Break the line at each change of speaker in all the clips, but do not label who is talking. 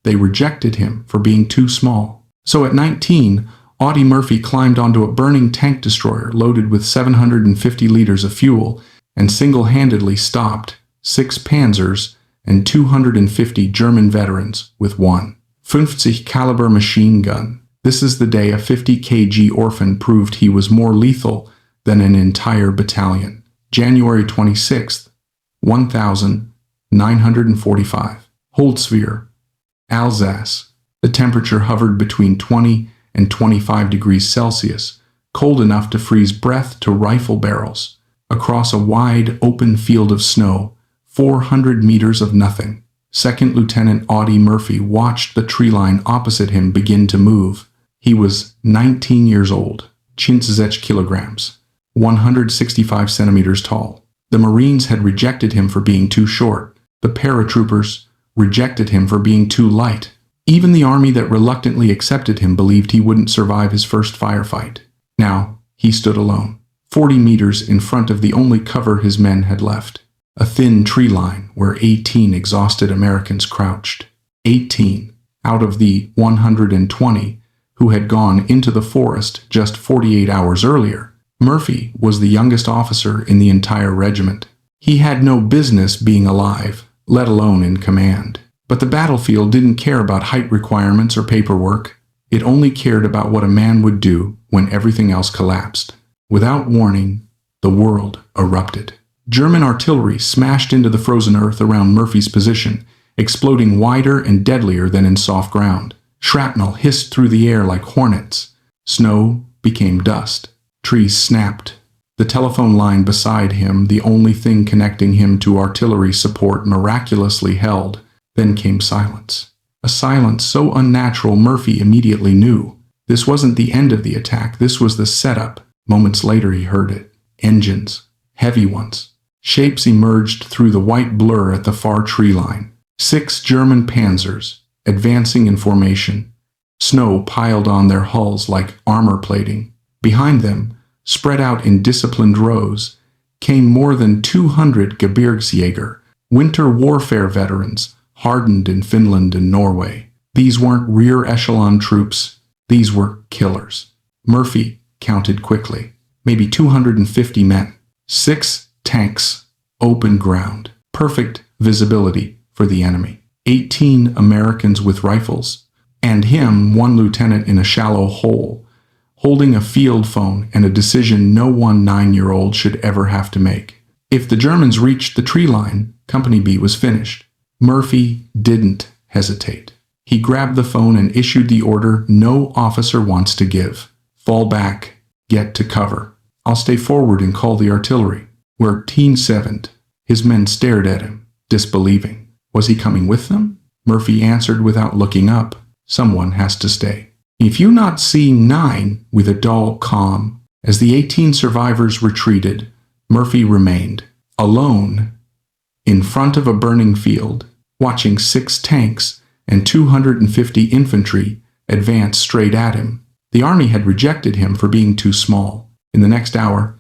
They rejected him for being too small. So at 19, Audie Murphy climbed onto a burning tank destroyer loaded with 750 liters of fuel and single-handedly stopped 6 Panzers and 250 German veterans with one .50 caliber machine gun. This is the day a 50 kg orphan proved he was more lethal than an entire battalion. January 26th, 1945. Holzwihr, Alsace. The temperature hovered between 20 and 25 degrees Celsius, cold enough to freeze breath to rifle barrels. Across a wide, open field of snow, 400 meters of nothing. Second Lieutenant Audie Murphy watched the tree line opposite him begin to move. He was 19 years old, 60 kilograms, 165 centimeters tall. The Marines had rejected him for being too short. The paratroopers rejected him for being too light. Even the army that reluctantly accepted him believed he wouldn't survive his first firefight. Now, he stood alone, 40 meters in front of the only cover his men had left. A thin tree line where 18 exhausted Americans crouched. 18 out of the 120 who had gone into the forest just 48 hours earlier. Murphy was the youngest officer in the entire regiment. He had no business being alive, let alone in command. But the battlefield didn't care about height requirements or paperwork. It only cared about what a man would do when everything else collapsed. Without warning, the world erupted. German artillery smashed into the frozen earth around Murphy's position, exploding wider and deadlier than in soft ground. Shrapnel hissed through the air like hornets. Snow became dust. Trees snapped. The telephone line beside him, the only thing connecting him to artillery support, miraculously held. Then came silence. A silence so unnatural Murphy immediately knew. This wasn't the end of the attack, this was the setup. Moments later he heard it. Engines. Heavy ones. Shapes emerged through the white blur at the far tree line. 6 German Panzers, advancing in formation. Snow piled on their hulls like armor plating. Behind them, spread out in disciplined rows, came more than 200 Gebirgsjäger, winter warfare veterans, hardened in Finland and Norway. These weren't rear echelon troops, these were killers. Murphy counted quickly. Maybe 250 men. 6 tanks, open ground, perfect visibility for the enemy. 18 Americans with rifles, and him, one lieutenant in a shallow hole, holding a field phone and a decision no one 9-year-old should ever have to make. If the Germans reached the tree line, Company B was finished. Murphy didn't hesitate. He grabbed the phone and issued the order no officer wants to give. Fall back, get to cover. I'll stay forward and call the artillery. We're Team 7. His men stared at him, disbelieving. Was he coming with them? Murphy answered without looking up. Someone has to stay. If you not seeing 9, with a dull calm. As the 18 survivors retreated, Murphy remained, alone, in front of a burning field, watching 6 tanks and 250 infantry advance straight at him. The army had rejected him for being too small. In the next hour,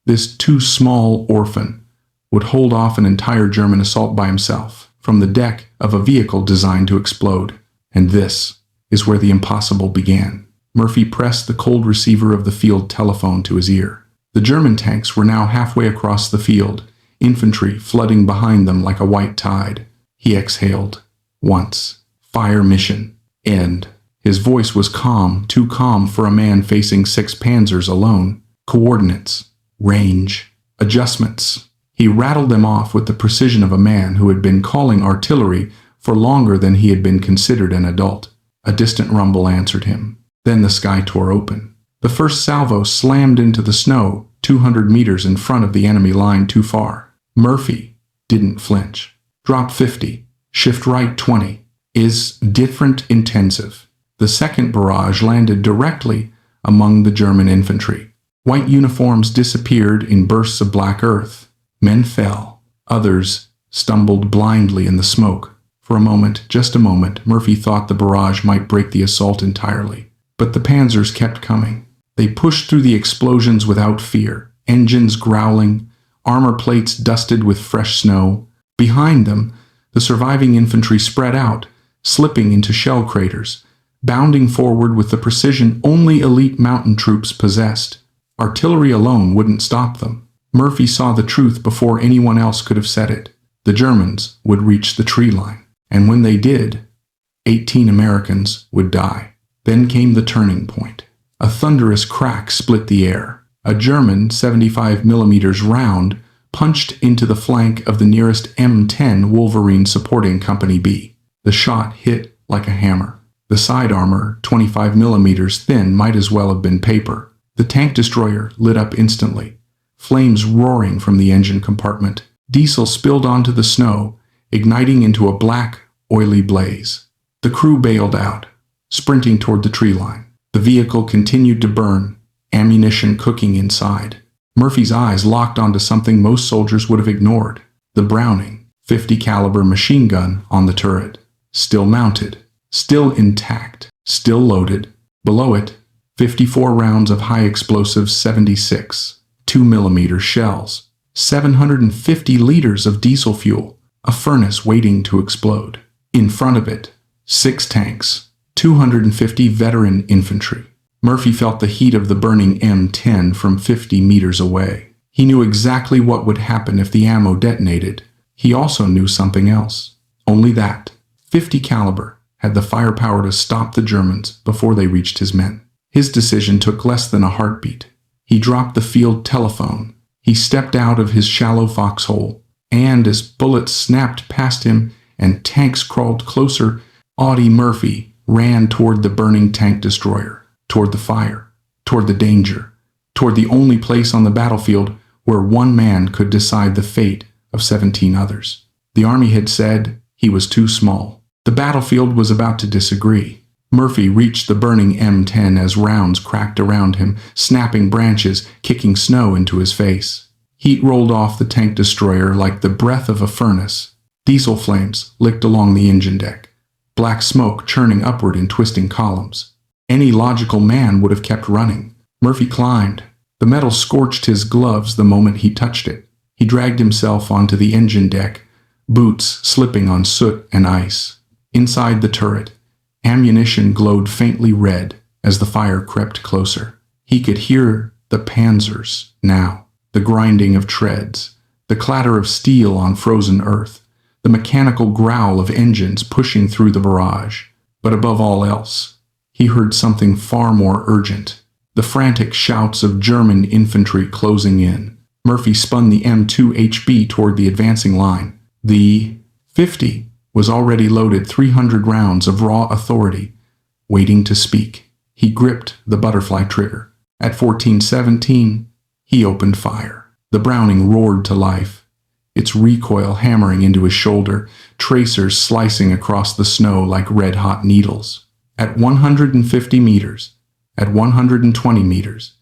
this too small orphan would hold off an entire German assault by himself from the deck of a vehicle designed to explode. And this is where the impossible began. Murphy pressed the cold receiver of the field telephone to his ear. The German tanks were now halfway across the field, infantry flooding behind them like a white tide. He exhaled. Once. Fire mission. End. His voice was calm, too calm for a man facing 6 Panzers alone. Coordinates. Range. Adjustments. He rattled them off with the precision of a man who had been calling artillery for longer than he had been considered an adult. A distant rumble answered him. Then the sky tore open. The first salvo slammed into the snow 200 meters in front of the enemy line too far. Murphy didn't flinch. Drop 50. Shift right 20. Is different intensive. The second barrage landed directly among the German infantry. White uniforms disappeared in bursts of black earth. Men fell. Others stumbled blindly in the smoke. For a moment, just a moment, Murphy thought the barrage might break the assault entirely. But the Panzers kept coming. They pushed through the explosions without fear, engines growling, armor plates dusted with fresh snow. Behind them, the surviving infantry spread out, slipping into shell craters, bounding forward with the precision only elite mountain troops possessed. Artillery alone wouldn't stop them. Murphy saw the truth before anyone else could have said it. The Germans would reach the tree line, and when they did, 18 Americans would die. Then came the turning point. A thunderous crack split the air. A German 75mm round punched into the flank of the nearest M10 Wolverine supporting Company B. The shot hit like a hammer. The side armor, 25mm thin, might as well have been paper. The tank destroyer lit up instantly, flames roaring from the engine compartment. Diesel spilled onto the snow, igniting into a black, oily blaze. The crew bailed out, sprinting toward the tree line. The vehicle continued to burn, ammunition cooking inside. Murphy's eyes locked onto something most soldiers would have ignored. The Browning .50 caliber machine gun on the turret. Still mounted, still intact, still loaded. Below it, 54 rounds of high explosive 76 2mm shells, 750 liters of diesel fuel, a furnace waiting to explode. In front of it, 6 tanks, 250 veteran infantry. Murphy felt the heat of the burning M10 from 50 meters away. He knew exactly what would happen if the ammo detonated. He also knew something else. Only that, .50 caliber, had the firepower to stop the Germans before they reached his men. His decision took less than a heartbeat. He dropped the field telephone. He stepped out of his shallow foxhole, and as bullets snapped past him and tanks crawled closer, Audie Murphy ran toward the burning tank destroyer, toward the fire, toward the danger, toward the only place on the battlefield where one man could decide the fate of 17 others. The army had said he was too small. The battlefield was about to disagree. Murphy reached the burning M10 as rounds cracked around him, snapping branches, kicking snow into his face. Heat rolled off the tank destroyer like the breath of a furnace. Diesel flames licked along the engine deck, black smoke churning upward in twisting columns. Any logical man would have kept running. Murphy climbed. The metal scorched his gloves the moment he touched it. He dragged himself onto the engine deck, boots slipping on soot and ice. Inside the turret, ammunition glowed faintly red as the fire crept closer. He could hear the panzers now, the grinding of treads, the clatter of steel on frozen earth, the mechanical growl of engines pushing through the barrage. But above all else, he heard something far more urgent, the frantic shouts of German infantry closing in. Murphy spun the M2 HB toward the advancing line. The .50 was already loaded 300 rounds of raw authority, waiting to speak. He gripped the butterfly trigger. At 14:17, he opened fire. The Browning roared to life, its recoil hammering into his shoulder, tracers slicing across the snow like red-hot needles. At 150 meters, at 120 meters,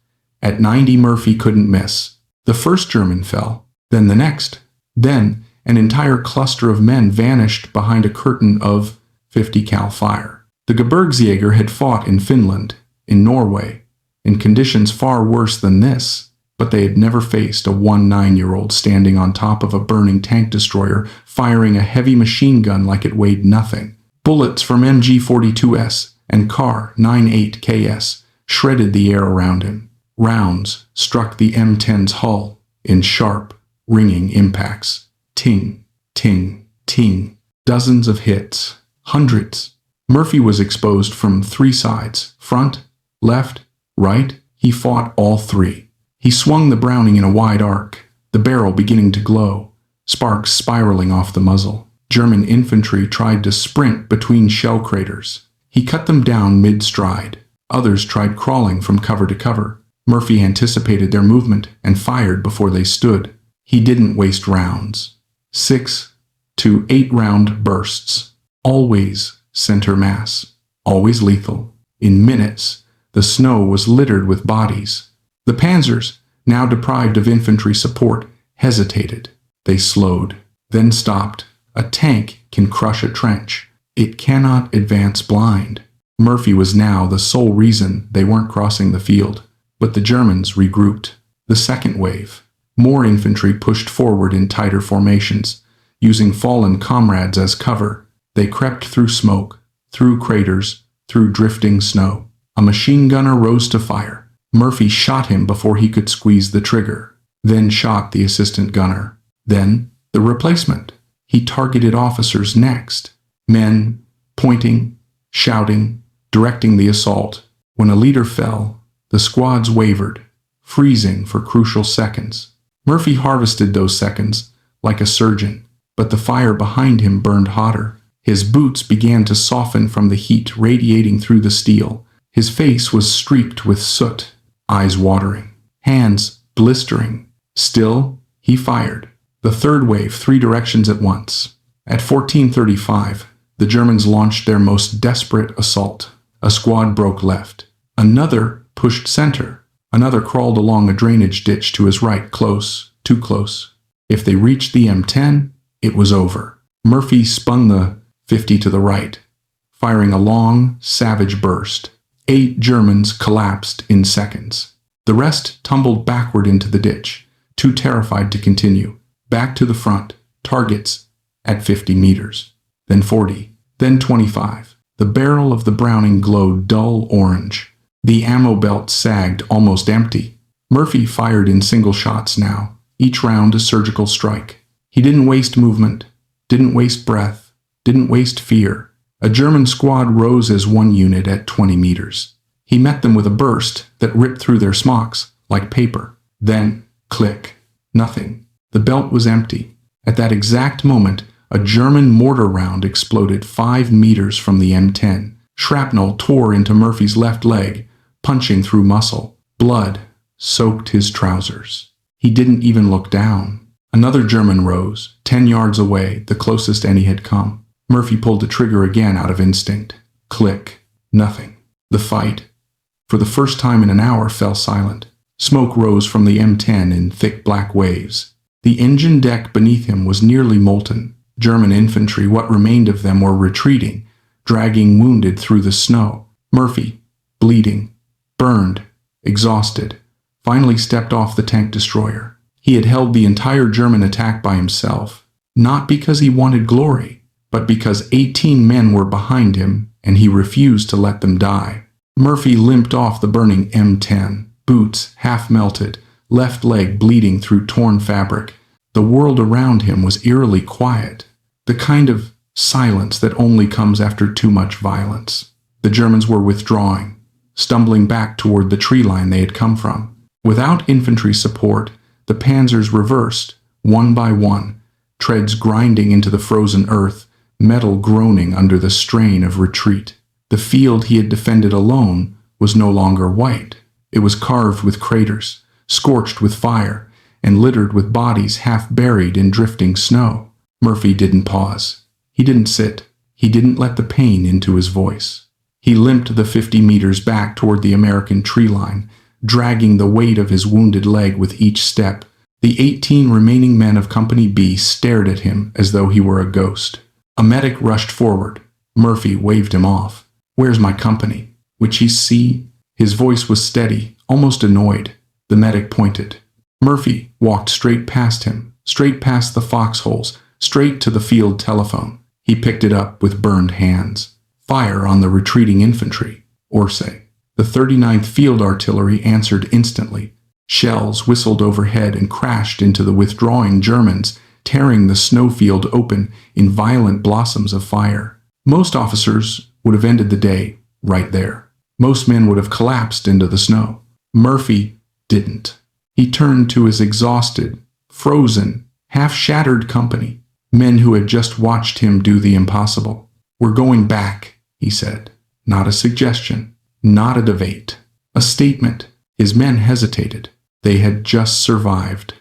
at 90, Murphy couldn't miss. The first German fell, then the next. Then an entire cluster of men vanished behind a curtain of .50 cal fire. The Gebirgsjäger had fought in Finland, in Norway, in conditions far worse than this, but they had never faced a 19-year-old standing on top of a burning tank destroyer, firing a heavy machine gun like it weighed nothing. Bullets from MG-42S and Kar 98KS shredded the air around him. Rounds struck the M10's hull in sharp, ringing impacts. Ting, ting, ting. Dozens of hits. Hundreds. Murphy was exposed from 3 sides. Front, left, right. He fought all 3. He swung the Browning in a wide arc, the barrel beginning to glow, sparks spiraling off the muzzle. German infantry tried to sprint between shell craters. He cut them down mid-stride. Others tried crawling from cover to cover. Murphy anticipated their movement and fired before they stood. He didn't waste rounds. 6 to 8 round bursts. Always center mass. Always lethal. In minutes, the snow was littered with bodies. The panzers, now deprived of infantry support, hesitated. They slowed, then stopped. A tank can crush a trench. It cannot advance blind. Murphy was now the sole reason they weren't crossing the field. But the Germans regrouped. The second wave. More infantry pushed forward in tighter formations, using fallen comrades as cover. They crept through smoke, through craters, through drifting snow. A machine gunner rose to fire. Murphy shot him before he could squeeze the trigger, then shot the assistant gunner. Then, the replacement. He targeted officers next. Men, pointing, shouting, directing the assault. When a leader fell, the squads wavered, freezing for crucial seconds. Murphy harvested those seconds, like a surgeon, but the fire behind him burned hotter. His boots began to soften from the heat radiating through the steel. His face was streaked with soot, eyes watering, hands blistering. Still, he fired. The third wave, 3 directions at once. At 14:35, the Germans launched their most desperate assault. A squad broke left. Another pushed center. Another crawled along a drainage ditch to his right, close, too close. If they reached the M10, it was over. Murphy spun the 50 to the right, firing a long, savage burst. 8 Germans collapsed in seconds. The rest tumbled backward into the ditch, too terrified to continue. Back to the front, targets at 50 meters, then 40, then 25. The barrel of the Browning glowed dull orange. The ammo belt sagged almost empty. Murphy fired in single shots now, each round a surgical strike. He didn't waste movement, didn't waste breath, didn't waste fear. A German squad rose as one unit at 20 meters. He met them with a burst that ripped through their smocks like paper. Then, click, nothing. The belt was empty. At that exact moment, a German mortar round exploded 5 meters from the M10. Shrapnel tore into Murphy's left leg, punching through muscle. Blood soaked his trousers. He didn't even look down. Another German rose, 10 yards away, the closest any had come. Murphy pulled the trigger again out of instinct. Click. Nothing. The fight, for the first time in an hour, fell silent. Smoke rose from the M10 in thick black waves. The engine deck beneath him was nearly molten. German infantry, what remained of them, were retreating, dragging wounded through the snow. Murphy, bleeding, burned, exhausted, finally stepped off the tank destroyer. He had held the entire German attack by himself, not because he wanted glory, but because 18 men were behind him, and he refused to let them die. Murphy limped off the burning M10, boots half melted, left leg bleeding through torn fabric. The world around him was eerily quiet, the kind of silence that only comes after too much violence. The Germans were withdrawing, stumbling back toward the tree line they had come from. Without infantry support, the panzers reversed, one by one, treads grinding into the frozen earth, metal groaning under the strain of retreat. The field he had defended alone was no longer white. It was carved with craters, scorched with fire, and littered with bodies half buried in drifting snow. Murphy didn't pause. He didn't sit. He didn't let the pain into his voice. He limped the 50 meters back toward the American tree line, dragging the weight of his wounded leg with each step. The 18 remaining men of Company B stared at him as though he were a ghost. A medic rushed forward. Murphy waved him off. "Where's my company? Which he see?" His voice was steady, almost annoyed. The medic pointed. Murphy walked straight past him, straight past the foxholes, straight to the field telephone. He picked it up with burned hands. Fire on the retreating infantry, Orsay. The 39th Field Artillery answered instantly. Shells whistled overhead and crashed into the withdrawing Germans, tearing the snowfield open in violent blossoms of fire. Most officers would have ended the day right there. Most men would have collapsed into the snow. Murphy didn't. He turned to his exhausted, frozen, half-shattered company, men who had just watched him do the impossible. "We're going back," he said. Not a suggestion, not a debate, a statement. His men hesitated. They had just survived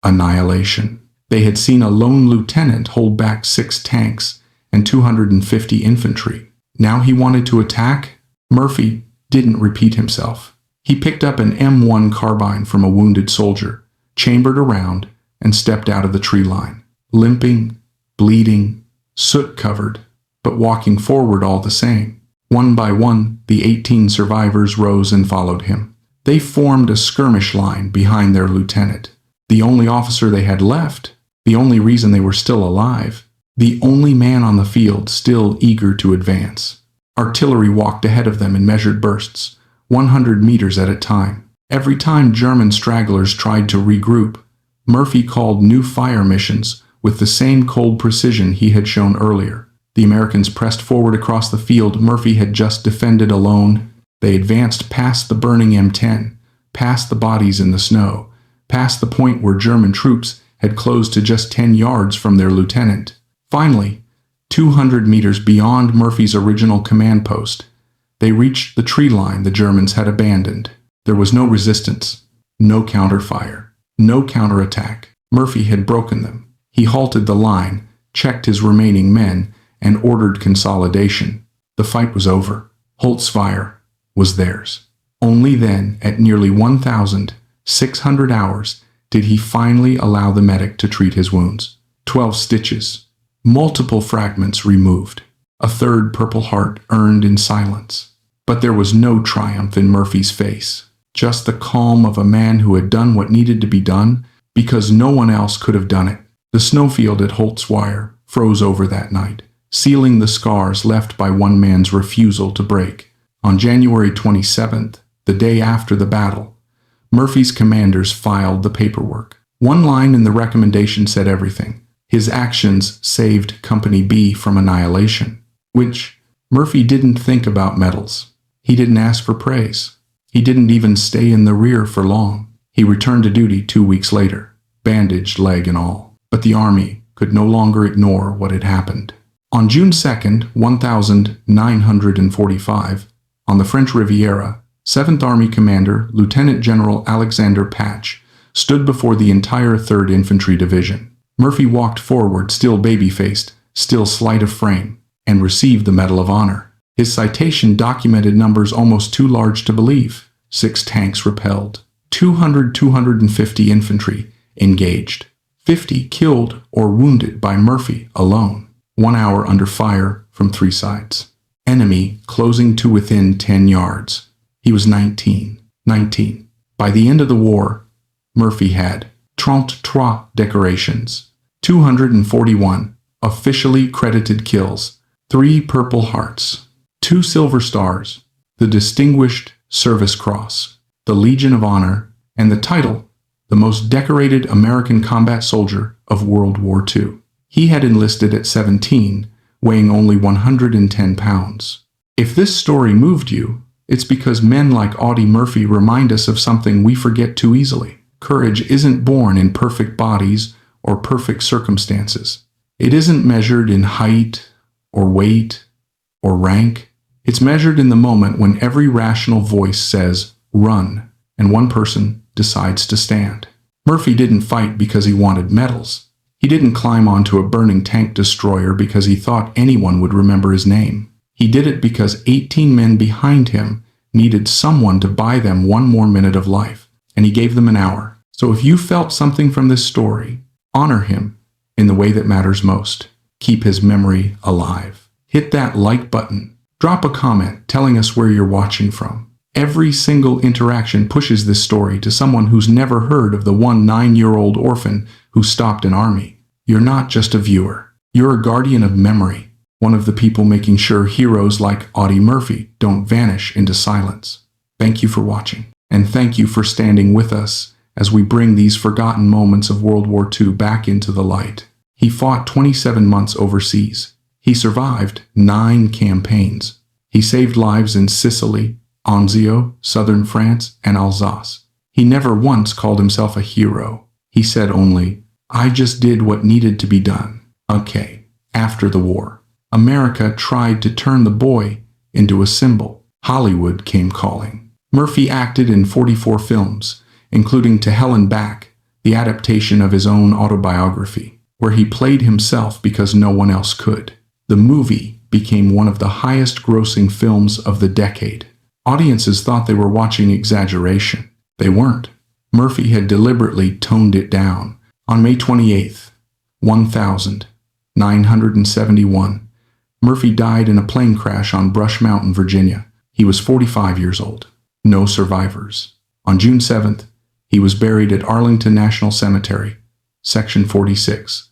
annihilation. They had seen a lone lieutenant hold back 6 tanks and 250 infantry. Now he wanted to attack? Murphy didn't repeat himself. He picked up an M1 carbine from a wounded soldier, chambered around, and stepped out of the tree line, limping, bleeding, soot-covered, but walking forward all the same. One by one, the 18 survivors rose and followed him. They formed a skirmish line behind their lieutenant, the only officer they had left, the only reason they were still alive. the only man on the field still eager to advance. Artillery walked ahead of them in measured bursts, 100 meters at a time. Every time German stragglers tried to regroup, Murphy called new fire missions with the same cold precision he had shown earlier. The Americans pressed forward across the field Murphy had just defended alone. They advanced past the burning M10, past the bodies in the snow, past the point where German troops had closed to just 10 yards from their lieutenant. Finally, 200 meters beyond Murphy's original command post, they reached the tree line the Germans had abandoned. There was no resistance, no counterfire, no counterattack. Murphy had broken them. He halted the line, checked his remaining men, and ordered consolidation. The fight was over. Holzfeuer was theirs. Only then, at nearly 1,600 hours, did he finally allow the medic to treat his wounds. 12 stitches, multiple fragments removed, a third Purple Heart earned in silence. But there was no triumph in Murphy's face, just the calm of a man who had done what needed to be done because no one else could have done it. The snowfield at Holzfeuer froze over that night, sealing the scars left by one man's refusal to break. On January 27th, the day after the battle, Murphy's commanders filed the paperwork. One line in the recommendation said everything. His actions saved Company B from annihilation, which Murphy didn't think about medals. He didn't ask for praise. He didn't even stay in the rear for long. He returned to duty 2 weeks later, bandaged leg and all. But the army could no longer ignore what had happened. On June 2nd, 1945, on the French Riviera, 7th Army Commander Lieutenant General Alexander Patch stood before the entire 3rd Infantry Division. Murphy walked forward, still baby-faced, still slight of frame, and received the Medal of Honor. His citation documented numbers almost too large to believe. 6 tanks repelled, 250 infantry engaged, 50 killed or wounded by Murphy alone. 1 hour under fire from 3 sides. Enemy closing to within 10 yards. He was 19. By the end of the war, Murphy had 33 decorations, 241 officially credited kills, 3 Purple Hearts, 2 Silver Stars, the Distinguished Service Cross, the Legion of Honor, and the title, the most decorated American combat soldier of World War II. He had enlisted at 17, weighing only 110 pounds. If this story moved you, it's because men like Audie Murphy remind us of something we forget too easily. Courage isn't born in perfect bodies or perfect circumstances. It isn't measured in height or weight or rank. It's measured in the moment when every rational voice says, run, and one person decides to stand. Murphy didn't fight because he wanted medals. He didn't climb onto a burning tank destroyer because he thought anyone would remember his name. He did it because 18 men behind him needed someone to buy them 1 more minute of life, and he gave them an hour. So if you felt something from this story, honor him in the way that matters most. Keep his memory alive. Hit that like button. Drop a comment telling us where you're watching from. Every single interaction pushes this story to someone who's never heard of the 9-year-old orphan who stopped an army. You're not just a viewer. You're a guardian of memory, one of the people making sure heroes like Audie Murphy don't vanish into silence. Thank you for watching, and thank you for standing with us as we bring these forgotten moments of World War II back into the light. He fought 27 months overseas. He survived 9 campaigns. He saved lives in Sicily, Anzio, southern France, and Alsace. He never once called himself a hero. He said only, I just did what needed to be done. Okay. After the war, America tried to turn the boy into a symbol. Hollywood came calling. Murphy acted in 44 films, including To Hell and Back, the adaptation of his own autobiography, where he played himself because no one else could. The movie became one of the highest-grossing films of the decade. Audiences thought they were watching exaggeration. They weren't. Murphy had deliberately toned it down. On May 28th, 1971, Murphy died in a plane crash on Brush Mountain, Virginia. He was 45 years old. No survivors. On June 7th, he was buried at Arlington National Cemetery, Section 46,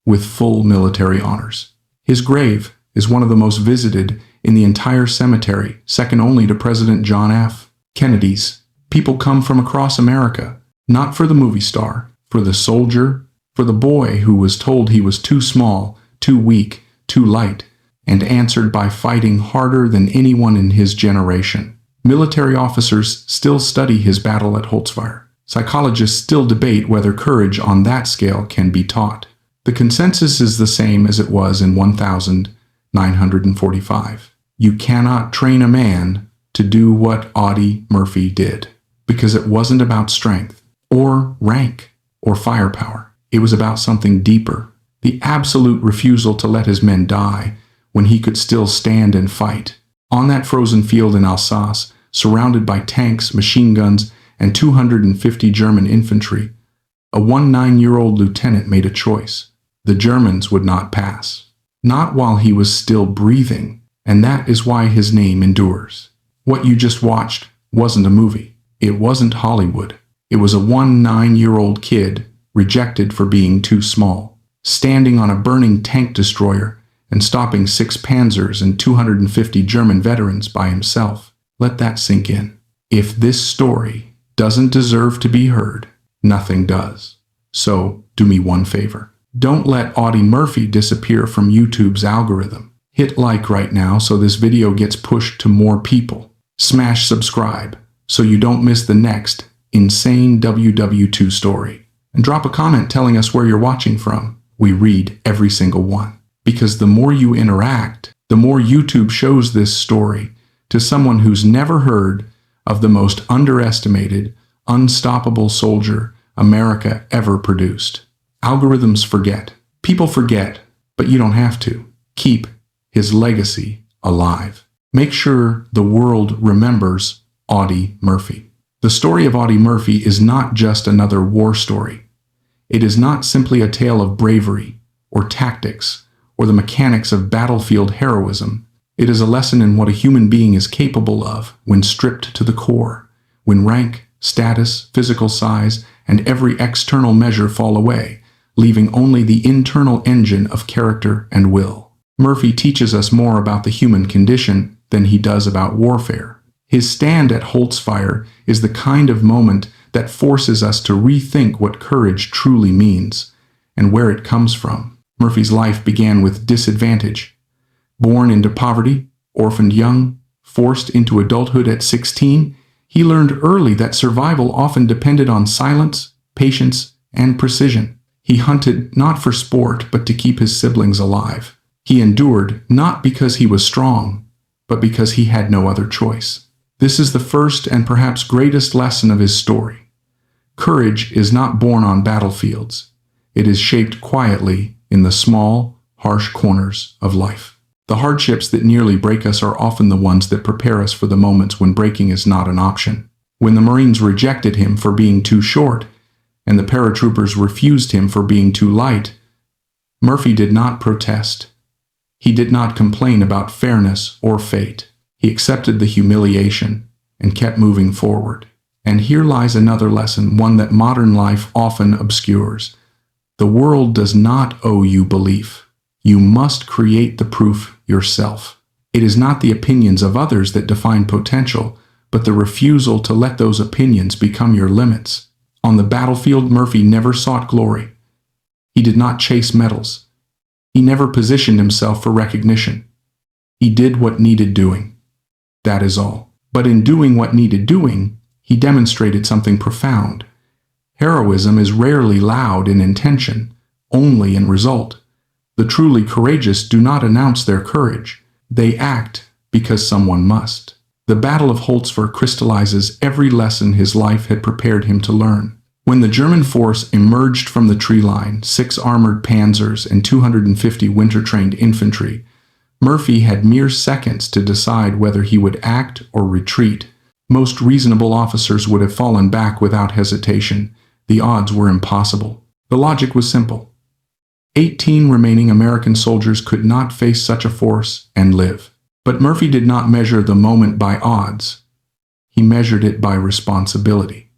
with full military honors. His grave is one of the most visited in the entire cemetery, second only to President John F. Kennedy's. People come from across America, not for the movie star, for the soldier, for the boy who was told he was too small, too weak, too light, and answered by fighting harder than anyone in his generation. Military officers still study his battle at Holzfeuer. Psychologists still debate whether courage on that scale can be taught. The consensus is the same as it was in 1945. You cannot train a man to do what Audie Murphy did, because it wasn't about strength, or rank, or firepower. It was about something deeper, the absolute refusal to let his men die when he could still stand and fight. On that frozen field in Alsace, surrounded by tanks, machine guns, and 250 German infantry, a 19-year-old lieutenant made a choice. The Germans would not pass. Not while he was still breathing, and that is why his name endures. What you just watched wasn't a movie. It wasn't Hollywood. It was a 19-year-old kid rejected for being too small, standing on a burning tank destroyer and stopping 6 Panzers and 250 German veterans by himself. Let that sink in. If this story doesn't deserve to be heard, nothing does. So, do me one favor. Don't let Audie Murphy disappear from YouTube's algorithm. Hit like right now so this video gets pushed to more people. Smash subscribe so you don't miss the next insane WW2 story. And drop a comment telling us where you're watching from. We read every single one. Because the more you interact, the more YouTube shows this story to someone who's never heard of the most underestimated, unstoppable soldier America ever produced. Algorithms forget. People forget, but you don't have to. Keep his legacy alive. Make sure the world remembers Audie Murphy. The story of Audie Murphy is not just another war story. It is not simply a tale of bravery or tactics or the mechanics of battlefield heroism. It is a lesson in what a human being is capable of when stripped to the core, when rank, status, physical size, and every external measure fall away, leaving only the internal engine of character and will. Murphy teaches us more about the human condition than he does about warfare. His stand at Holzfeuer is the kind of moment that forces us to rethink what courage truly means and where it comes from. Murphy's life began with disadvantage. Born into poverty, orphaned young, forced into adulthood at 16, he learned early that survival often depended on silence, patience, and precision. He hunted not for sport, but to keep his siblings alive. He endured not because he was strong, but because he had no other choice. This is the first and perhaps greatest lesson of his story. Courage is not born on battlefields. It is shaped quietly in the small, harsh corners of life. The hardships that nearly break us are often the ones that prepare us for the moments when breaking is not an option. When the Marines rejected him for being too short, and the paratroopers refused him for being too light, Murphy did not protest. He did not complain about fairness or fate. He accepted the humiliation and kept moving forward. And here lies another lesson, one that modern life often obscures. The world does not owe you belief. You must create the proof yourself. It is not the opinions of others that define potential, but the refusal to let those opinions become your limits. On the battlefield, Murphy never sought glory. He did not chase medals. He never positioned himself for recognition. He did what needed doing. That is all. But in doing what needed doing, he demonstrated something profound. Heroism is rarely loud in intention, only in result. The truly courageous do not announce their courage. They act because someone must. The Battle of Holzfeuer crystallizes every lesson his life had prepared him to learn. When the German force emerged from the tree line, 6 armored panzers and 250 winter-trained infantry, Murphy had mere seconds to decide whether he would act or retreat. Most reasonable officers would have fallen back without hesitation. The odds were impossible. The logic was simple. 18 remaining American soldiers could not face such a force and live. But Murphy did not measure the moment by odds. He measured it by responsibility.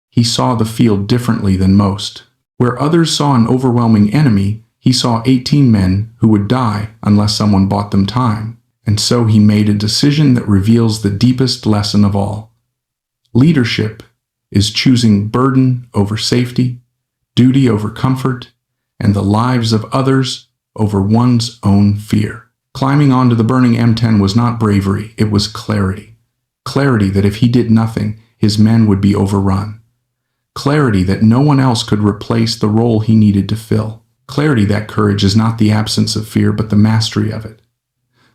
He saw the field differently than most. Where others saw an overwhelming enemy, He saw 18 men who would die unless someone bought them time, and so he made a decision that reveals the deepest lesson of all. Leadership is choosing burden over safety, duty over comfort, and the lives of others over one's own fear. Climbing onto the burning M10 was not bravery, it was clarity. Clarity that if he did nothing, his men would be overrun. Clarity that no one else could replace the role he needed to fill. Clarity that courage is not the absence of fear, but the mastery of it.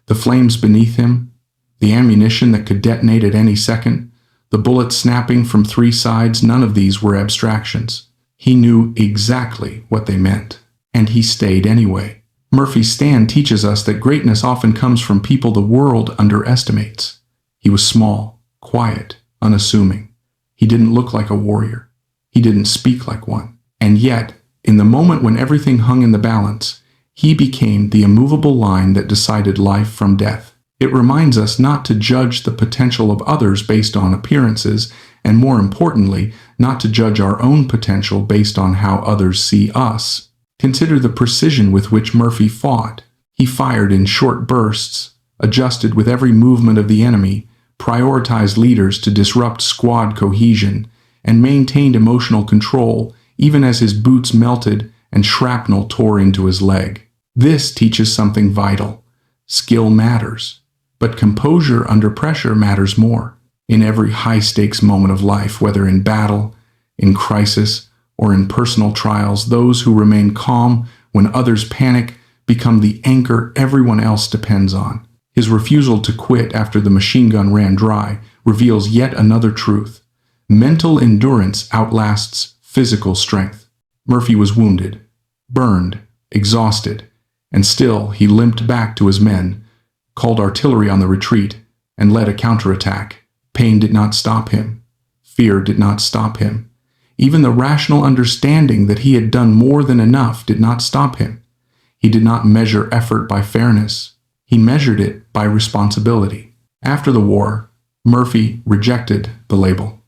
The flames beneath him, the ammunition that could detonate at any second, the bullets snapping from 3 sides, none of these were abstractions. He knew exactly what they meant, and he stayed anyway. Murphy's stand teaches us that greatness often comes from people the world underestimates. He was small, quiet, unassuming. He didn't look like a warrior. He didn't speak like one. And yet, in the moment when everything hung in the balance, he became the immovable line that decided life from death. It reminds us not to judge the potential of others based on appearances, and more importantly, not to judge our own potential based on how others see us. Consider the precision with which Murphy fought. He fired in short bursts, adjusted with every movement of the enemy, prioritized leaders to disrupt squad cohesion, and maintained emotional control even as his boots melted and shrapnel tore into his leg. This teaches something vital. Skill matters, but composure under pressure matters more. In every high-stakes moment of life, whether in battle, in crisis, or in personal trials, those who remain calm when others panic become the anchor everyone else depends on. His refusal to quit after the machine gun ran dry reveals yet another truth. Mental endurance outlasts physical strength. Murphy was wounded, burned, exhausted, and still he limped back to his men, called artillery on the retreat, and led a counterattack. Pain did not stop him. Fear did not stop him. Even the rational understanding that he had done more than enough did not stop him. He did not measure effort by fairness. He measured it by responsibility. After the war, Murphy rejected the label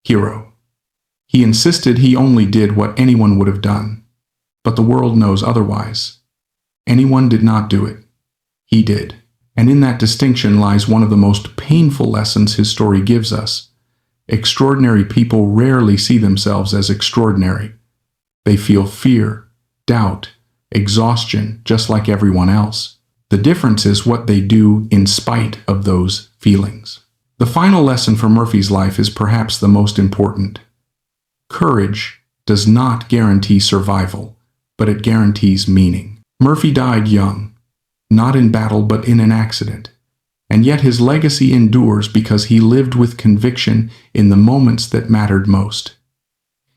hero. He insisted he only did what anyone would have done. But the world knows otherwise. Anyone did not do it. He did. And in that distinction lies one of the most painful lessons his story gives us. Extraordinary people rarely see themselves as extraordinary. They feel fear, doubt, exhaustion, just like everyone else. The difference is what they do in spite of those feelings. The final lesson for Murphy's life is perhaps the most important. Courage does not guarantee survival, but it guarantees meaning. Murphy died young, not in battle but in an accident, and yet his legacy endures because he lived with conviction in the moments that mattered most.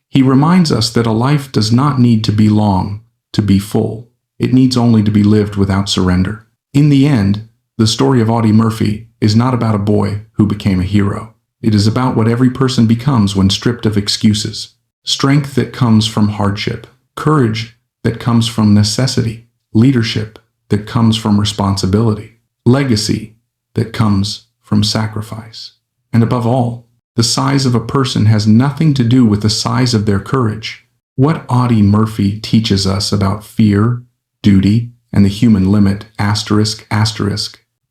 He reminds us that a life does not need to be long to be full. It needs only to be lived without surrender. In the end, the story of Audie Murphy is not about a boy who became a hero. It is about what every person becomes when stripped of excuses. Strength that comes from hardship, courage that comes from necessity, leadership that comes from responsibility, legacy that comes from sacrifice. And above all, the size of a person has nothing to do with the size of their courage. What Audie Murphy teaches us about fear, duty, and the human limit, ***.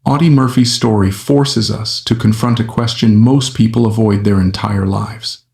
Audie Murphy's story forces us to confront a question most people avoid their entire lives.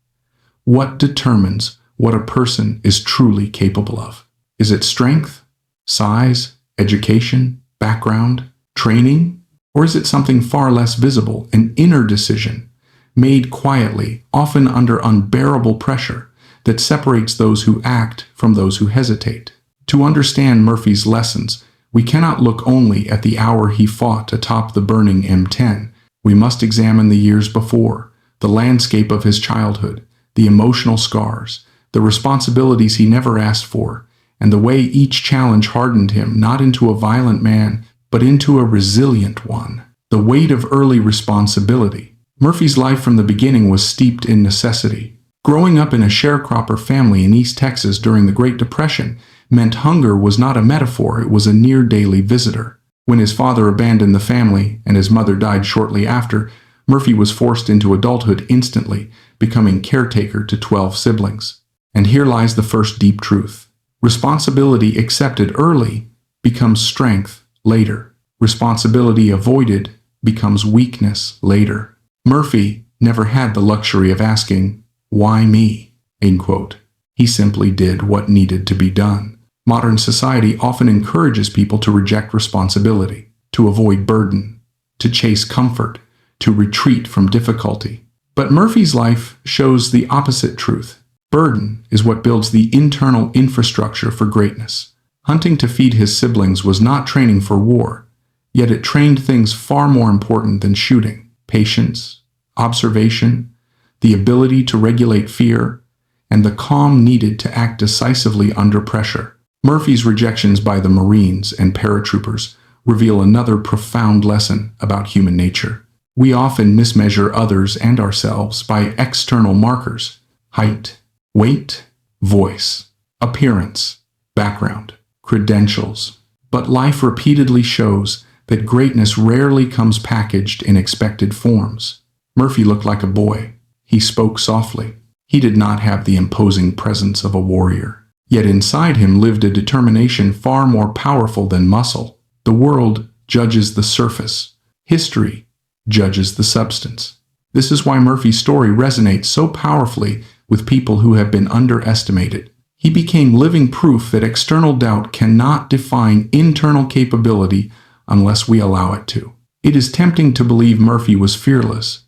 What determines what a person is truly capable of? Is it strength, size, education, background, training? Or is it something far less visible, an inner decision, made quietly, often under unbearable pressure, that separates those who act from those who hesitate? To understand Murphy's lessons, we cannot look only at the hour he fought atop the burning M10. We must examine the years before, the landscape of his childhood, the emotional scars, the responsibilities he never asked for, and the way each challenge hardened him not into a violent man, but into a resilient one. The weight of early responsibility. Murphy's life from the beginning was steeped in necessity. Growing up in a sharecropper family in East Texas during the Great Depression meant hunger was not a metaphor, it was a near-daily visitor. When his father abandoned the family and his mother died shortly after, Murphy was forced into adulthood instantly, becoming caretaker to 12 siblings. And here lies the first deep truth. Responsibility accepted early becomes strength later. Responsibility avoided becomes weakness later. Murphy never had the luxury of asking, "Why me?" End quote. He simply did what needed to be done. Modern society often encourages people to reject responsibility, to avoid burden, to chase comfort, to retreat from difficulty. But Murphy's life shows the opposite truth. Burden is what builds the internal infrastructure for greatness. Hunting to feed his siblings was not training for war, yet it trained things far more important than shooting: patience, observation, the ability to regulate fear, and the calm needed to act decisively under pressure. Murphy's rejections by the Marines and paratroopers reveal another profound lesson about human nature. We often mismeasure others and ourselves by external markers: height, weight, voice, appearance, background, credentials. But life repeatedly shows that greatness rarely comes packaged in expected forms. Murphy looked like a boy. He spoke softly. He did not have the imposing presence of a warrior. Yet inside him lived a determination far more powerful than muscle. The world judges the surface. History judges the substance. This is why Murphy's story resonates so powerfully with people who have been underestimated. He became living proof that external doubt cannot define internal capability unless we allow it to. It is tempting to believe Murphy was fearless,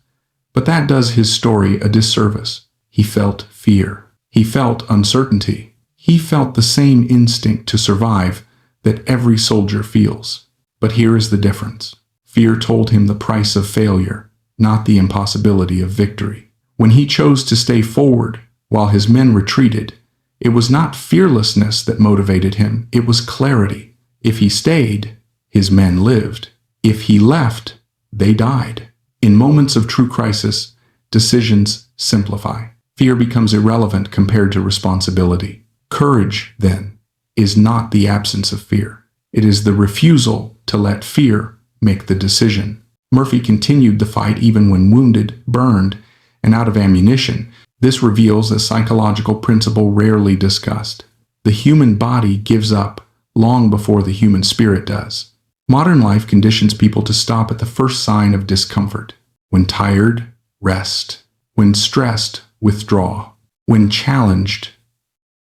but that does his story a disservice. He felt fear. He felt uncertainty. He felt the same instinct to survive that every soldier feels. But here is the difference. Fear told him the price of failure, not the impossibility of victory. When he chose to stay forward while his men retreated, it was not fearlessness that motivated him, it was clarity. If he stayed, his men lived. If he left, they died. In moments of true crisis, decisions simplify. Fear becomes irrelevant compared to responsibility. Courage, then, is not the absence of fear. It is the refusal to let fear make the decision. Murphy continued the fight even when wounded, burned, and out of ammunition. This reveals a psychological principle rarely discussed. The human body gives up long before the human spirit does. Modern life conditions people to stop at the first sign of discomfort. When tired, rest. When stressed, withdraw. When challenged,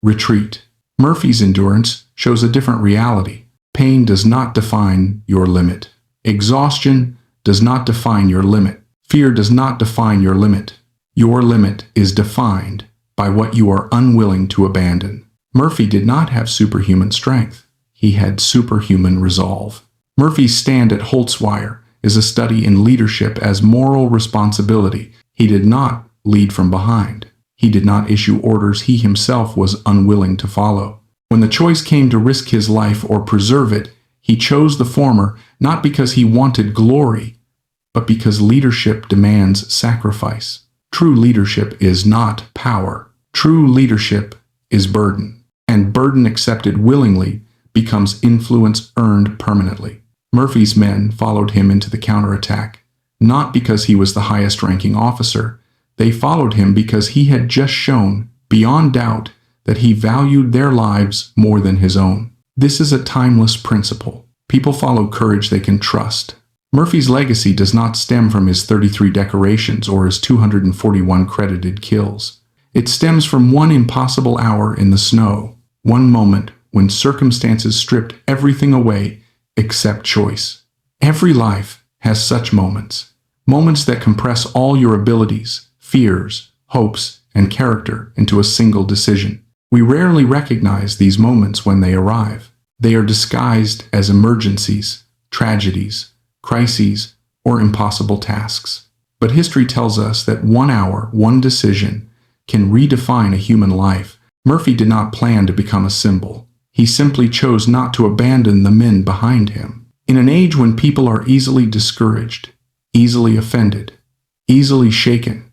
retreat. Murphy's endurance shows a different reality. Pain does not define your limit. Exhaustion does not define your limit. Fear does not define your limit. Your limit is defined by what you are unwilling to abandon. Murphy did not have superhuman strength. He had superhuman resolve. Murphy's stand at Holzweier is a study in leadership as moral responsibility. He did not lead from behind. He did not issue orders he himself was unwilling to follow. When the choice came to risk his life or preserve it, he chose the former not because he wanted glory, but because leadership demands sacrifice. True leadership is not power. True leadership is burden. And burden accepted willingly becomes influence earned permanently. Murphy's men followed him into the counterattack, not because he was the highest-ranking officer. They followed him because he had just shown, beyond doubt, that he valued their lives more than his own. This is a timeless principle. People follow courage they can trust. Murphy's legacy does not stem from his 33 decorations or his 241 credited kills. It stems from one impossible hour in the snow, one moment when circumstances stripped everything away except choice. Every life has such moments. Moments that compress all your abilities, fears, hopes, and character into a single decision. We rarely recognize these moments when they arrive. They are disguised as emergencies, tragedies, crises, or impossible tasks. But history tells us that 1 hour, one decision, can redefine a human life. Murphy did not plan to become a symbol. He simply chose not to abandon the men behind him. In an age when people are easily discouraged, easily offended, easily shaken,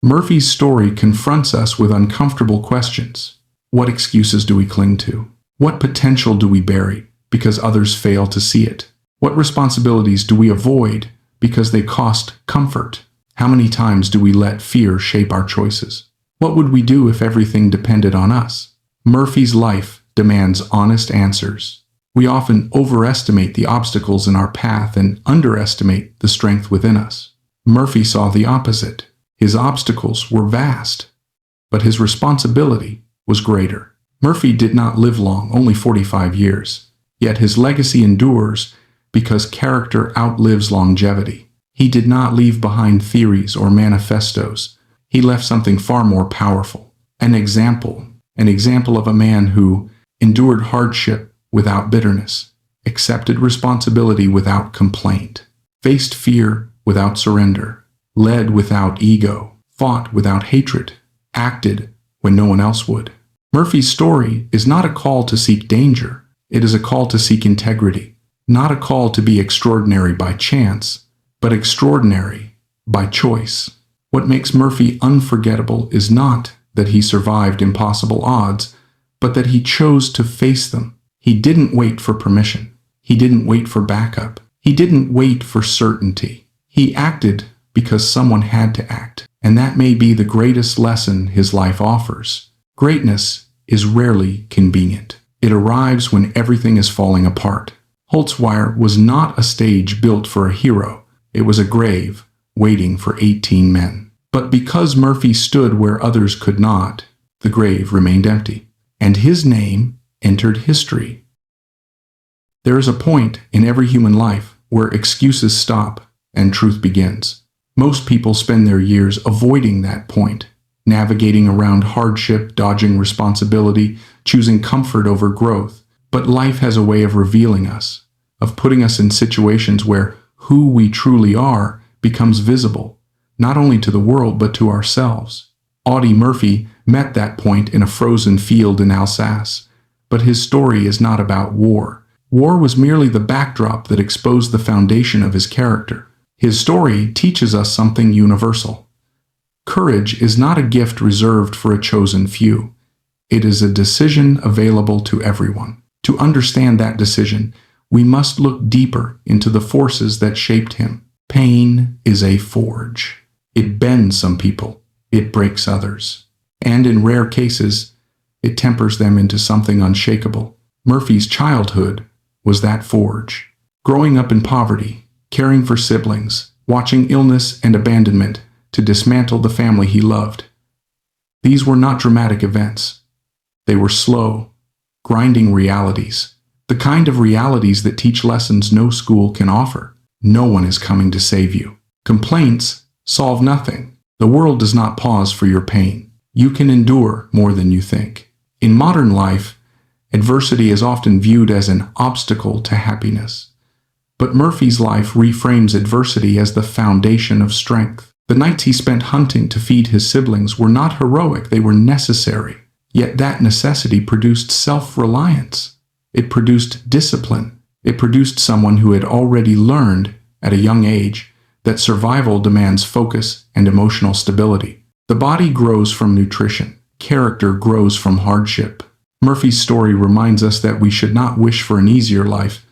Murphy's story confronts us with uncomfortable questions. What excuses do we cling to? What potential do we bury because others fail to see it? What responsibilities do we avoid because they cost comfort? How many times do we let fear shape our choices? What would we do if everything depended on us? Murphy's life demands honest answers. We often overestimate the obstacles in our path and underestimate the strength within us. Murphy saw the opposite. His obstacles were vast, but his responsibility was greater. Murphy did not live long, only 45 years, yet his legacy endures because character outlives longevity. He did not leave behind theories or manifestos. He left something far more powerful. An example of a man who endured hardship without bitterness, accepted responsibility without complaint, faced fear without surrender, led without ego, fought without hatred, acted when no one else would. Murphy's story is not a call to seek danger. It is a call to seek integrity, not a call to be extraordinary by chance, but extraordinary by choice. What makes Murphy unforgettable is not that he survived impossible odds, but that he chose to face them. He didn't wait for permission. He didn't wait for backup. He didn't wait for certainty. He acted because someone had to act, and that may be the greatest lesson his life offers. Greatness is rarely convenient. It arrives when everything is falling apart. Holtzweier was not a stage built for a hero. It was a grave waiting for 18 men. But because Murphy stood where others could not, the grave remained empty, and his name entered history. There is a point in every human life where excuses stop and truth begins. Most people spend their years avoiding that point, navigating around hardship, dodging responsibility, choosing comfort over growth. But life has a way of revealing us, of putting us in situations where who we truly are becomes visible, not only to the world but to ourselves. Audie Murphy met that point in a frozen field in Alsace, but his story is not about war. War was merely the backdrop that exposed the foundation of his character. His story teaches us something universal. Courage is not a gift reserved for a chosen few. It is a decision available to everyone. To understand that decision, we must look deeper into the forces that shaped him. Pain is a forge. It bends some people, it breaks others, and in rare cases, it tempers them into something unshakable. Murphy's childhood was that forge. Growing up in poverty, caring for siblings, watching illness and abandonment to dismantle the family he loved. These were not dramatic events. They were slow, grinding realities. The kind of realities that teach lessons no school can offer. No one is coming to save you. Complaints solve nothing. The world does not pause for your pain. You can endure more than you think. In modern life, adversity is often viewed as an obstacle to happiness. But Murphy's life reframes adversity as the foundation of strength. The nights he spent hunting to feed his siblings were not heroic, they were necessary. Yet that necessity produced self-reliance. It produced discipline. It produced someone who had already learned, at a young age, that survival demands focus and emotional stability. The body grows from nutrition. Character grows from hardship. Murphy's story reminds us that we should not wish for an easier life,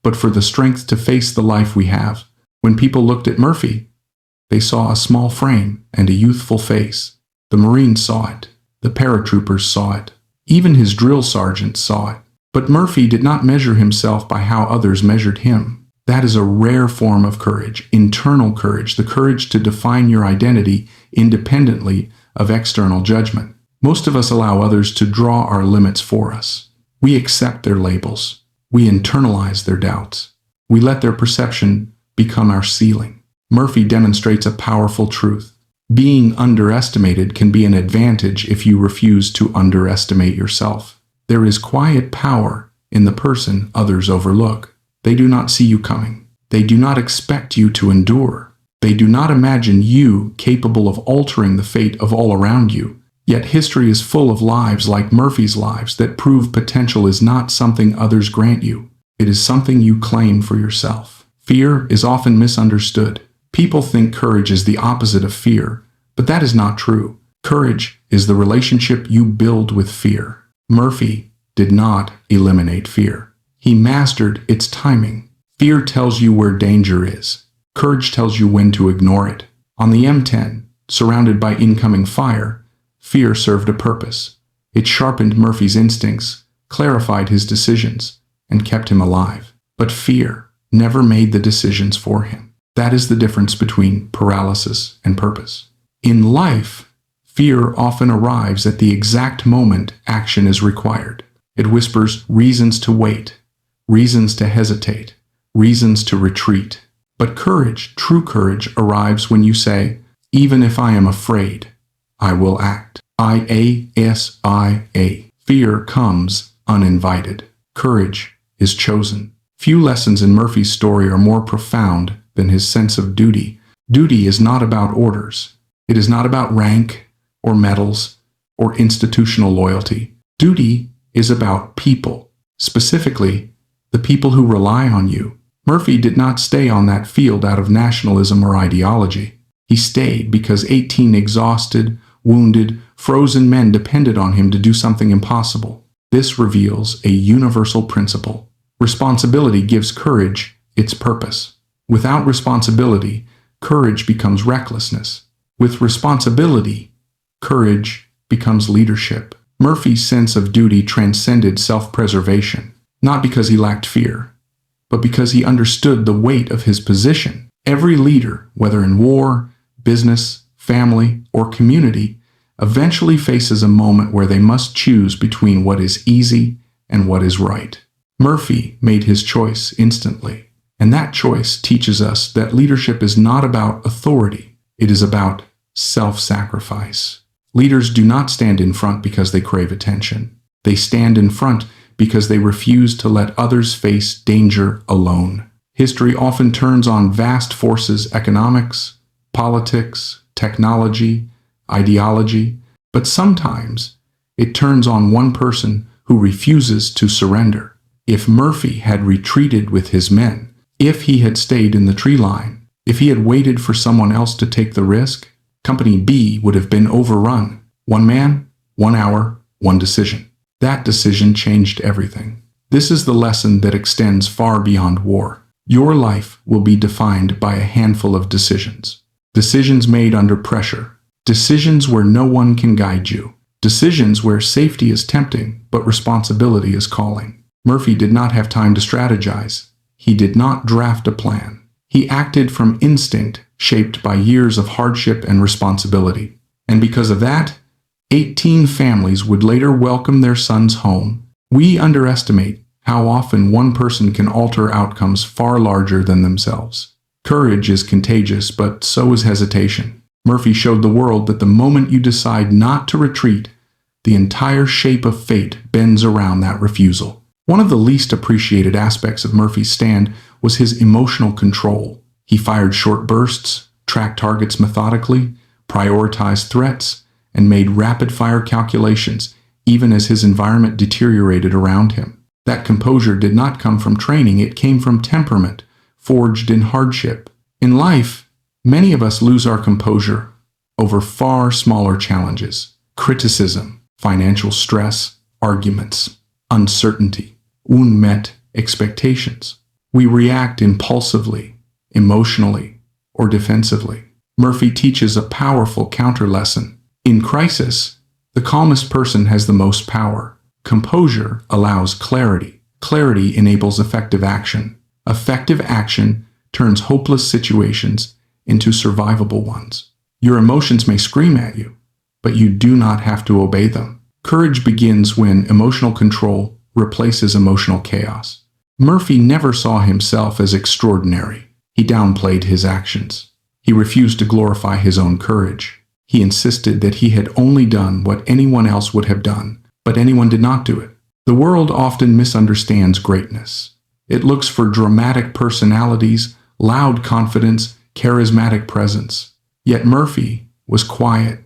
but for the strength to face the life we have. When people looked at Murphy, they saw a small frame and a youthful face. The Marines saw it. The paratroopers saw it. Even his drill sergeants saw it. But Murphy did not measure himself by how others measured him. That is a rare form of courage, internal courage, the courage to define your identity independently of external judgment. Most of us allow others to draw our limits for us. We accept their labels. We internalize their doubts. We let their perception become our ceiling. Murphy demonstrates a powerful truth. Being underestimated can be an advantage if you refuse to underestimate yourself. There is quiet power in the person others overlook. They do not see you coming. They do not expect you to endure. They do not imagine you capable of altering the fate of all around you. Yet history is full of lives like Murphy's lives that prove potential is not something others grant you. It is something you claim for yourself. Fear is often misunderstood. People think courage is the opposite of fear, but that is not true. Courage is the relationship you build with fear. Murphy did not eliminate fear. He mastered its timing. Fear tells you where danger is. Courage tells you when to ignore it. On the M10, surrounded by incoming fire, fear served a purpose. It sharpened Murphy's instincts, clarified his decisions, and kept him alive. But fear never made the decisions for him. That is the difference between paralysis and purpose. In life, fear often arrives at the exact moment action is required. It whispers reasons to wait, reasons to hesitate, reasons to retreat. But courage, true courage, arrives when you say, even if I am afraid, I will act. IASIA. Fear comes uninvited. Courage is chosen. Few lessons in Murphy's story are more profound than his sense of duty. Duty is not about orders. It is not about rank or medals or institutional loyalty. Duty is about people, specifically the people who rely on you. Murphy did not stay on that field out of nationalism or ideology. He stayed because 18 exhausted, wounded, frozen men depended on him to do something impossible. This reveals a universal principle. Responsibility gives courage its purpose. Without responsibility, courage becomes recklessness. With responsibility, courage becomes leadership. Murphy's sense of duty transcended self-preservation, not because he lacked fear, but because he understood the weight of his position. Every leader, whether in war, business, family, or community, eventually faces a moment where they must choose between what is easy and what is right. Murphy made his choice instantly, and that choice teaches us that leadership is not about authority, it is about self-sacrifice. Leaders do not stand in front because they crave attention. They stand in front because they refuse to let others face danger alone. History often turns on vast forces: economics, politics, technology, ideology, but sometimes it turns on one person who refuses to surrender. If Murphy had retreated with his men, if he had stayed in the tree line, if he had waited for someone else to take the risk, Company B would have been overrun. One man, 1 hour, one decision. That decision changed everything. This is the lesson that extends far beyond war. Your life will be defined by a handful of decisions. Decisions made under pressure. Decisions where no one can guide you. Decisions where safety is tempting, but responsibility is calling. Murphy did not have time to strategize. He did not draft a plan. He acted from instinct, shaped by years of hardship and responsibility. And because of that, 18 families would later welcome their sons home. We underestimate how often one person can alter outcomes far larger than themselves. Courage is contagious, but so is hesitation. Murphy showed the world that the moment you decide not to retreat, the entire shape of fate bends around that refusal. One of the least appreciated aspects of Murphy's stand was his emotional control. He fired short bursts, tracked targets methodically, prioritized threats, and made rapid-fire calculations, even as his environment deteriorated around him. That composure did not come from training, it came from temperament, forged in hardship. In life, many of us lose our composure over far smaller challenges: criticism, financial stress, arguments, uncertainty, unmet expectations. We react impulsively, emotionally, or defensively. Murphy teaches a powerful counter lesson. In crisis, the calmest person has the most power. Composure allows clarity. Clarity enables effective action. Effective action turns hopeless situations into survivable ones. Your emotions may scream at you, but you do not have to obey them. Courage begins when emotional control replaces emotional chaos. Murphy never saw himself as extraordinary. He downplayed his actions. He refused to glorify his own courage. He insisted that he had only done what anyone else would have done, but anyone did not do it. The world often misunderstands greatness. It looks for dramatic personalities, loud confidence, charismatic presence. Yet Murphy was quiet,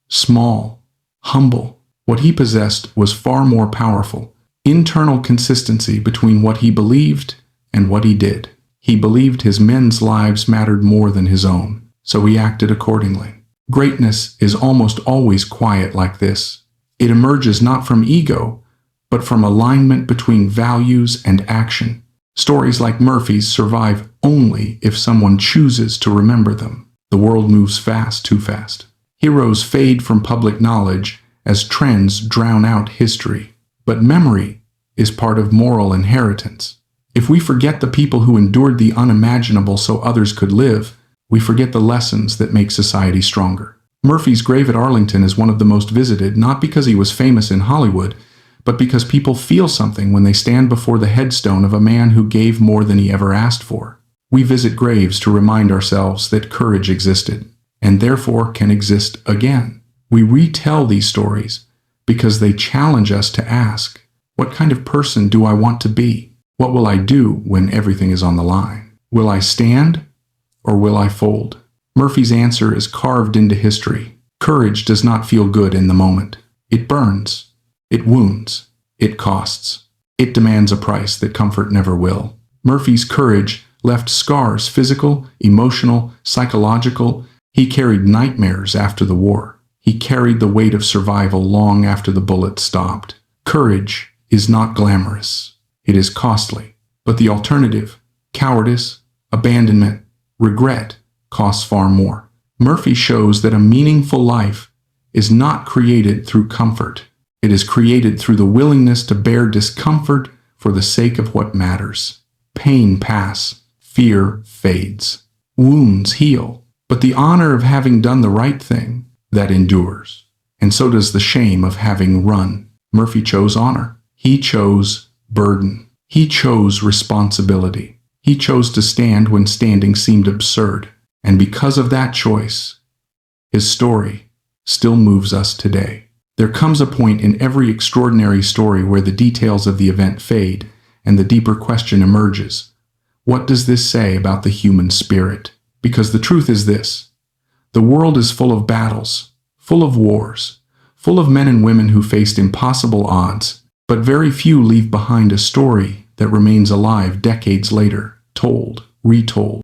small, humble. What he possessed was far more powerful: internal consistency between what he believed and what he did. He believed his men's lives mattered more than his own, so he acted accordingly. Greatness is almost always quiet like this. It emerges not from ego, but from alignment between values and action. Stories like Murphy's survive only if someone chooses to remember them. The world moves fast, too fast. Heroes fade from public knowledge as trends drown out history. But memory is part of moral inheritance. If we forget the people who endured the unimaginable so others could live, we forget the lessons that make society stronger. Murphy's grave at Arlington is one of the most visited, not because he was famous in Hollywood, but because people feel something when they stand before the headstone of a man who gave more than he ever asked for. We visit graves to remind ourselves that courage existed, and therefore can exist again. We retell these stories because they challenge us to ask, what kind of person do I want to be? What will I do when everything is on the line? Will I stand or will I fold? Murphy's answer is carved into history. Courage does not feel good in the moment. It burns. It wounds. It costs. It demands a price that comfort never will. Murphy's courage left scars, physical, emotional, psychological. He carried nightmares after the war. He carried the weight of survival long after the bullet stopped. Courage is not glamorous. It is costly. But the alternative, cowardice, abandonment, regret, costs far more. Murphy shows that a meaningful life is not created through comfort. It is created through the willingness to bear discomfort for the sake of what matters. Pain passes, fear fades, wounds heal, but the honor of having done the right thing, that endures. And so does the shame of having run. Murphy chose honor. He chose burden. He chose responsibility. He chose to stand when standing seemed absurd. And because of that choice, his story still moves us today. There comes a point in every extraordinary story where the details of the event fade and the deeper question emerges. What does this say about the human spirit? Because the truth is this: the world is full of battles, full of wars, full of men and women who faced impossible odds, but very few leave behind a story that remains alive decades later, told, retold.